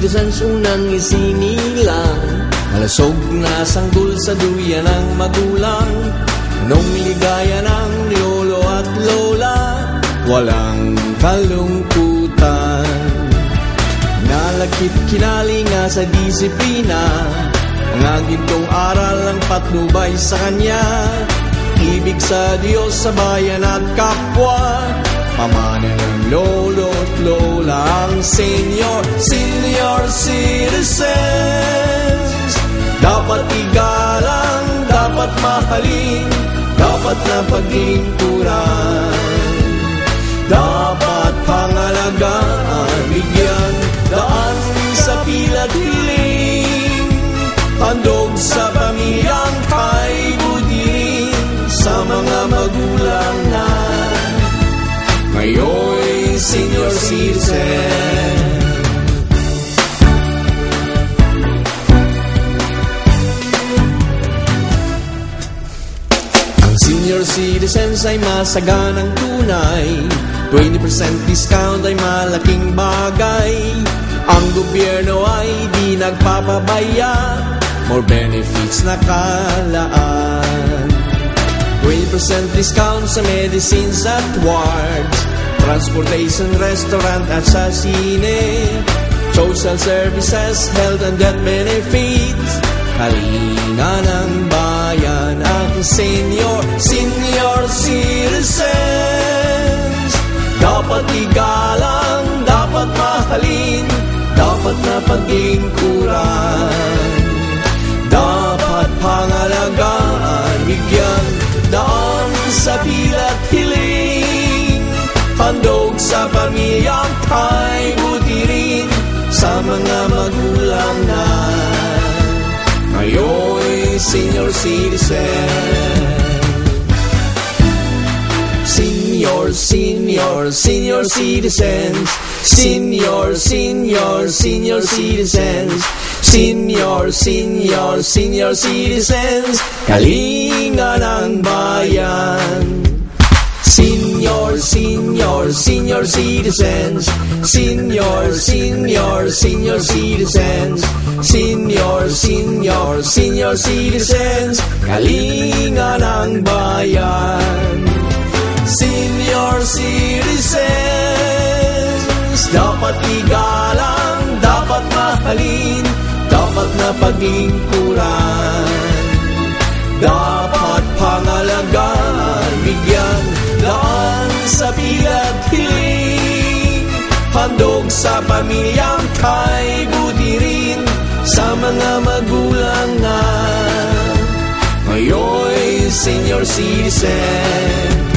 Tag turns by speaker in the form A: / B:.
A: citizens unang isinilang, malasog na sanggol sa duyan ng magulang, nung ligaya ng lolo at lola, walang kalungkutan. Nalakit kinali nga sa disiplina, mga gintong aral ang patnubay sa kanya, ibig sa Diyos, sa bayan at kapwa, pamana ng lolo at lola ang senior citizens. Dapat igalang, dapat mahalin, dapat na paglingkuran, dapat pangalagaan, bigyan daan sa pilat hiling, handog sa pamilyang kay budirin, sa mga magulang na ngayon senior citizen. Ang senior citizens ay masaganang tunay, 20% discount ay malaking bagay. Ang gobyerno ay di nagpapabaya, more benefits na kalaan. 20% discount sa medicines at wards, transportation, restaurant at sa sine, social services, health and death benefits. Kalinga ng bayan ang senior citizens. Dapat igalang, dapat mahalin, dapat na paglingkuran, dapat pangalagaan, bigyan daan sa pilat hiling, handog sa pamilyang kay budirin, sa mga magulang na ngayon senior citizen. Senior citizens. Senior citizens. Senior citizens. Kalinga ng bayan. Senior citizens. Senior citizens. Senior citizens. Kalinga ng bayan. Senior citizens. Dapat igalang, dapat mahalin, dapat na paglingkuran, dapat pangalagaan, bigyan daan sa pilat hiling, handog sa pamilyang kay budirin, sa mga magulang na ngayon senior citizen.